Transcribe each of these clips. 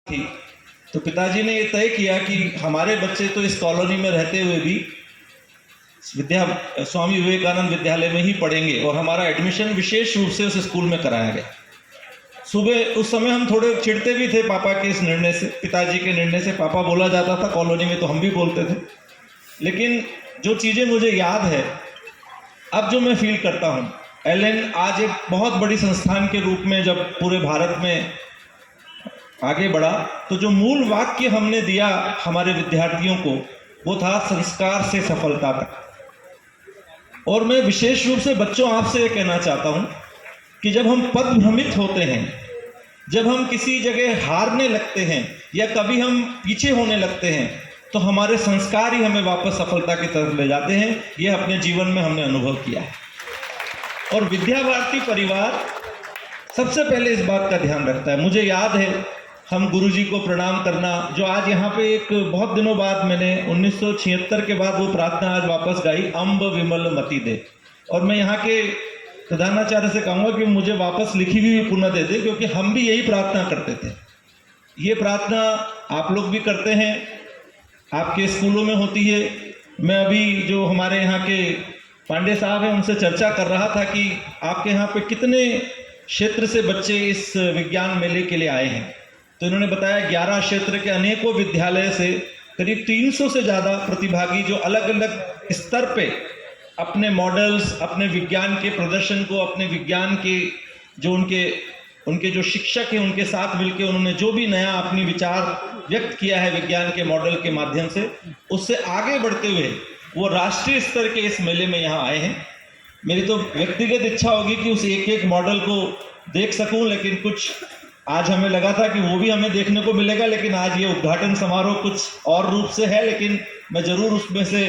थी तो पिताजी ने ये तय किया कि हमारे बच्चे तो इस कॉलोनी में रहते हुए भी स्वामी विवेकानंद विद्यालय में ही पढ़ेंगे और हमारा एडमिशन विशेष रूप से उस स्कूल में कराया गया। सुबह उस समय हम थोड़े चिढ़ते भी थे पापा के इस निर्णय से, पिताजी के निर्णय से। पापा बोला जाता था कॉलोनी में तो हम भी बोलते थे, लेकिन जो चीज़ें मुझे याद है अब जो मैं फील करता हूँ, एलएन आज एक बहुत बड़ी संस्थान के रूप में जब पूरे भारत में आगे बढ़ा तो जो मूल वाक्य हमने दिया हमारे विद्यार्थियों को वो था संस्कार से सफलता तक। और मैं विशेष रूप से बच्चों आपसे ये कहना चाहता हूँ कि जब हम पद भ्रमित होते हैं, जब हम किसी जगह हारने लगते हैं या कभी हम पीछे होने लगते हैं तो हमारे संस्कार ही हमें वापस सफलता की तरफ ले जाते हैं। ये अपने जीवन में हमने अनुभव किया है। और विद्या भारती परिवार सबसे पहले इस बात का ध्यान रखता है। मुझे याद है हम गुरुजी को प्रणाम करना, जो आज यहाँ पे एक बहुत दिनों बाद मैंने 1976 के बाद वो प्रार्थना आज वापस गाई, अम्ब विमल मति दे। और मैं यहाँ के प्रधानाचार्य से कहूँगा कि मुझे वापस लिखी हुई पुनः दे दे, क्योंकि हम भी यही प्रार्थना करते थे। ये प्रार्थना आप लोग भी करते हैं, आपके स्कूलों में होती है। मैं अभी जो हमारे यहाँ के पांडे साहब हैं उनसे चर्चा कर रहा था कि आपके यहाँ पे कितने क्षेत्र से बच्चे इस विज्ञान मेले के लिए आए हैं। तो इन्होंने बताया 11 क्षेत्र के अनेकों विद्यालय से करीब 300 से ज़्यादा प्रतिभागी जो अलग अलग स्तर पे अपने मॉडल्स, अपने विज्ञान के प्रदर्शन को, अपने विज्ञान के जो उनके जो शिक्षक हैं उनके साथ मिलकर उन्होंने जो भी नया अपनी विचार व्यक्त किया है विज्ञान के मॉडल के माध्यम से, उससे आगे बढ़ते हुए वो राष्ट्रीय स्तर के इस मेले में यहाँ आए हैं। मेरी तो व्यक्तिगत इच्छा होगी कि उस एक एक मॉडल को देख सकूं, लेकिन कुछ आज हमें लगा था कि वो भी हमें देखने को मिलेगा, लेकिन आज ये उद्घाटन समारोह कुछ और रूप से है। लेकिन मैं ज़रूर उसमें से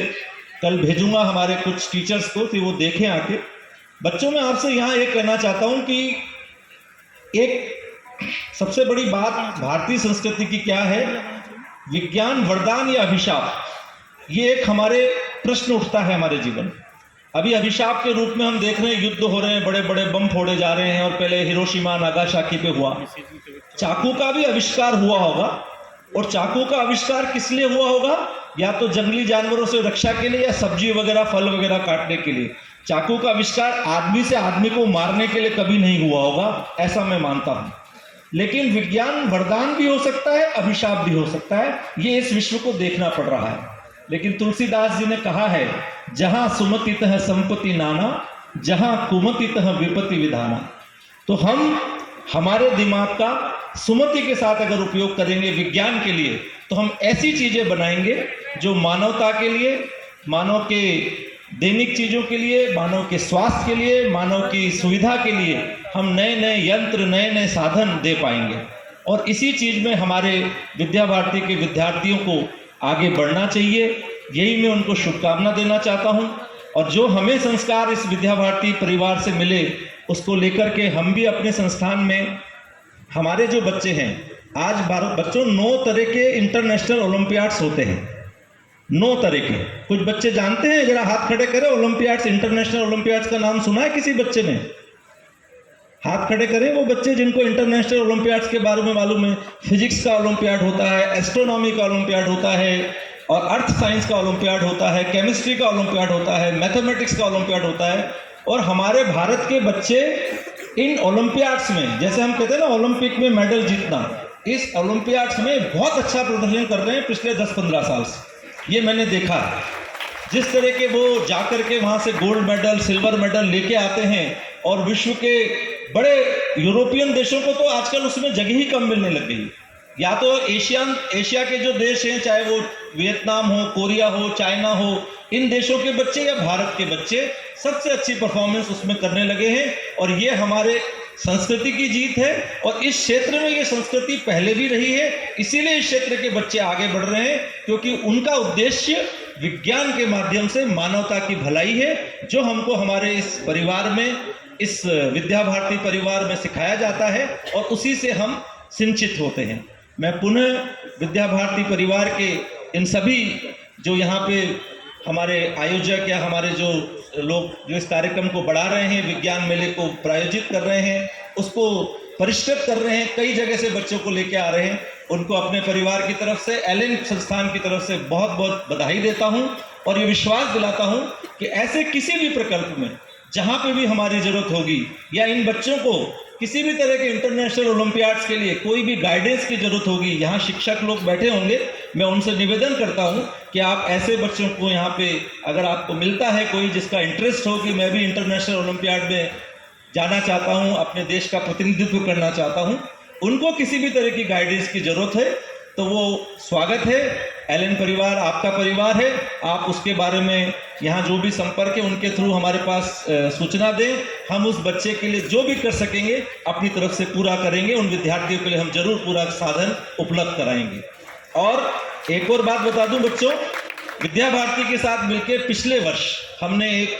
कल भेजूंगा हमारे कुछ टीचर्स को कि वो देखें आके। बच्चों में आपसे यहाँ एक कहना चाहता हूँ कि एक सबसे बड़ी बात भारतीय संस्कृति की क्या है, विज्ञान वरदान या अभिशाप, ये एक हमारे प्रश्न उठता है हमारे जीवन। अभी अभिशाप के रूप में हम देख रहे हैं युद्ध हो रहे हैं, बड़े बड़े बम फोड़े जा रहे हैं, और पहले हिरोशिमा नागासाकी पे हुआ। चाकू का भी आविष्कार हुआ होगा, और चाकू का आविष्कार किस लिए हुआ होगा? या तो जंगली जानवरों से रक्षा के लिए या सब्जी वगैरह फल वगैरह काटने के लिए। चाकू का आविष्कार आदमी से आदमी को मारने के लिए कभी नहीं हुआ होगा, ऐसा मैं मानता हूं। लेकिन विज्ञान वरदान भी हो सकता है, अभिशाप भी हो सकता है। ये इस विश्व को देखना पड़ रहा है। लेकिन तुलसीदास जी ने कहा है, जहां सुमतितः संपत्ति नाना, जहां कुमतितः विपत्ति विधाना। तो हम हमारे दिमाग का सुमति के साथ अगर उपयोग करेंगे विज्ञान के लिए, तो हम ऐसी चीजें बनाएंगे जो मानवता के लिए, मानव के दैनिक चीजों के लिए, मानव के स्वास्थ्य के लिए, मानव की सुविधा के लिए हम नए नए यंत्र, नए नए साधन दे पाएंगे। और इसी चीज में हमारे विद्या भारती के विद्यार्थियों को आगे बढ़ना चाहिए। यही मैं उनको शुभकामना देना चाहता हूं। और जो हमें संस्कार इस विद्या भारती परिवार से मिले, उसको लेकर के हम भी अपने संस्थान में, हमारे जो बच्चे हैं, आज बच्चों 9 तरह के इंटरनेशनल ओलंपियाड्स होते हैं। 9 तरह के। कुछ बच्चे जानते हैं? जरा हाथ खड़े करें। ओलंपियाड्स, इंटरनेशनल ओलंपियाड्स का नाम सुना है किसी बच्चे ने? हाथ खड़े करें वो बच्चे जिनको इंटरनेशनल ओलंपियाड्स के बारे में मालूम है। फिजिक्स का ओलंपियाड होता है, एस्ट्रोनॉमी का ओलंपियाड होता है, और अर्थ साइंस का ओलंपियाड होता है, केमिस्ट्री का ओलंपियाड होता है, मैथमेटिक्स का ओलंपियाड होता है। और हमारे भारत के बच्चे इन ओलंपियाड्स में, जैसे हम कहते हैं ना ओलंपिक में मेडल जीतना, इस ओलंपियाड्स में बहुत अच्छा प्रदर्शन कर रहे हैं पिछले 10-15 साल से। ये मैंने देखा है। जिस तरह के वो जाकर के वहाँ से गोल्ड मेडल, सिल्वर मेडल लेके आते हैं, और विश्व के बड़े यूरोपियन देशों को तो आजकल उसमें जगह ही कम मिलने लग गई। या तो एशिया के जो देश हैं, चाहे वो वियतनाम हो, कोरिया हो, चाइना हो, इन देशों के बच्चे या भारत के बच्चे सबसे अच्छी परफॉर्मेंस उसमें करने लगे हैं। और ये हमारे संस्कृति की जीत है। और इस क्षेत्र में ये संस्कृति पहले भी रही है, इसीलिए इस क्षेत्र के बच्चे आगे बढ़ रहे हैं, क्योंकि उनका उद्देश्य विज्ञान के माध्यम से मानवता की भलाई है, जो हमको हमारे इस परिवार में, इस विद्या भारती परिवार में सिखाया जाता है, और उसी से हम सिंचित होते हैं। मैं पुनः विद्या भारती परिवार के इन सभी जो यहाँ पे हमारे आयोजक या हमारे जो लोग जो इस कार्यक्रम को बढ़ा रहे हैं, विज्ञान मेले को प्रायोजित कर रहे हैं, उसको परिष्कृत कर रहे हैं, कई जगह से बच्चों को लेके आ रहे हैं, उनको अपने परिवार की तरफ से, एलन संस्थान की तरफ से बहुत बहुत बधाई देता हूं और ये विश्वास दिलाता हूं कि ऐसे किसी भी प्रकल्प में जहां पे भी हमारी जरूरत होगी या इन बच्चों को किसी भी तरह के इंटरनेशनल ओलंपियाड्स के लिए कोई भी गाइडेंस की जरूरत होगी, यहाँ शिक्षक लोग बैठे होंगे, मैं उनसे निवेदन करता हूँ कि आप ऐसे बच्चों को यहाँ पे अगर आपको मिलता है कोई जिसका इंटरेस्ट हो कि मैं भी इंटरनेशनल ओलंपियाड में जाना चाहता हूँ, अपने देश का प्रतिनिधित्व करना चाहता हूँ, उनको किसी भी तरह की गाइडेंस की जरूरत है तो वो स्वागत है। एलन परिवार आपका परिवार है, आप उसके बारे में यहाँ जो भी संपर्क है उनके थ्रू हमारे पास सूचना दें। हम उस बच्चे के लिए जो भी कर सकेंगे अपनी तरफ से पूरा करेंगे, उन विद्यार्थियों के लिए हम जरूर पूरा साधन उपलब्ध कराएंगे। और एक और बात बता दूं बच्चों, विद्या भारती के साथ मिलकर पिछले वर्ष हमने एक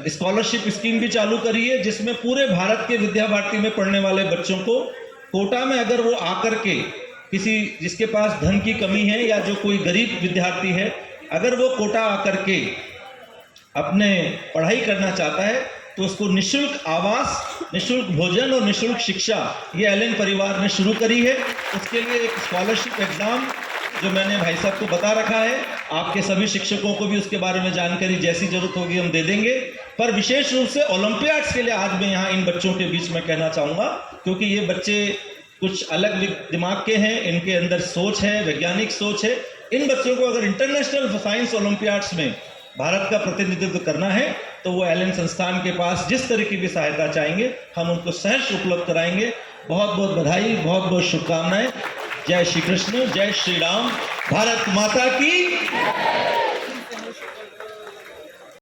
स्कॉलरशिप स्कीम भी चालू करी है, जिसमें पूरे भारत के विद्या भारती में पढ़ने वाले बच्चों को कोटा में अगर वो आकर के किसी जिसके पास धन की कमी है या जो कोई गरीब विद्यार्थी है, अगर वो कोटा आकर के अपने पढ़ाई करना चाहता है तो उसको निःशुल्क आवास, निःशुल्क भोजन और निःशुल्क शिक्षा ये एलन परिवार ने शुरू करी है। उसके लिए एक स्कॉलरशिप एग्जाम जो मैंने भाई साहब को बता रखा है, आपके सभी शिक्षकों को भी उसके बारे में जानकारी जैसी जरूरत होगी हम दे देंगे। पर विशेष रूप से ओलंपियाड्स के लिए आज मैं यहाँ इन बच्चों के बीच में कहना चाहूँगा, क्योंकि ये बच्चे कुछ अलग दिमाग के हैं, इनके अंदर सोच है, वैज्ञानिक सोच है। इन बच्चों को अगर इंटरनेशनल साइंस ओलंपियाड्स में भारत का प्रतिनिधित्व करना है तो वो एलन संस्थान के पास जिस तरह की भी सहायता चाहेंगे हम उनको सहर्ष उपलब्ध कराएंगे। बहुत बहुत बधाई, बहुत बहुत शुभकामनाएं। जय श्री कृष्ण, जय श्री राम, भारत माता की।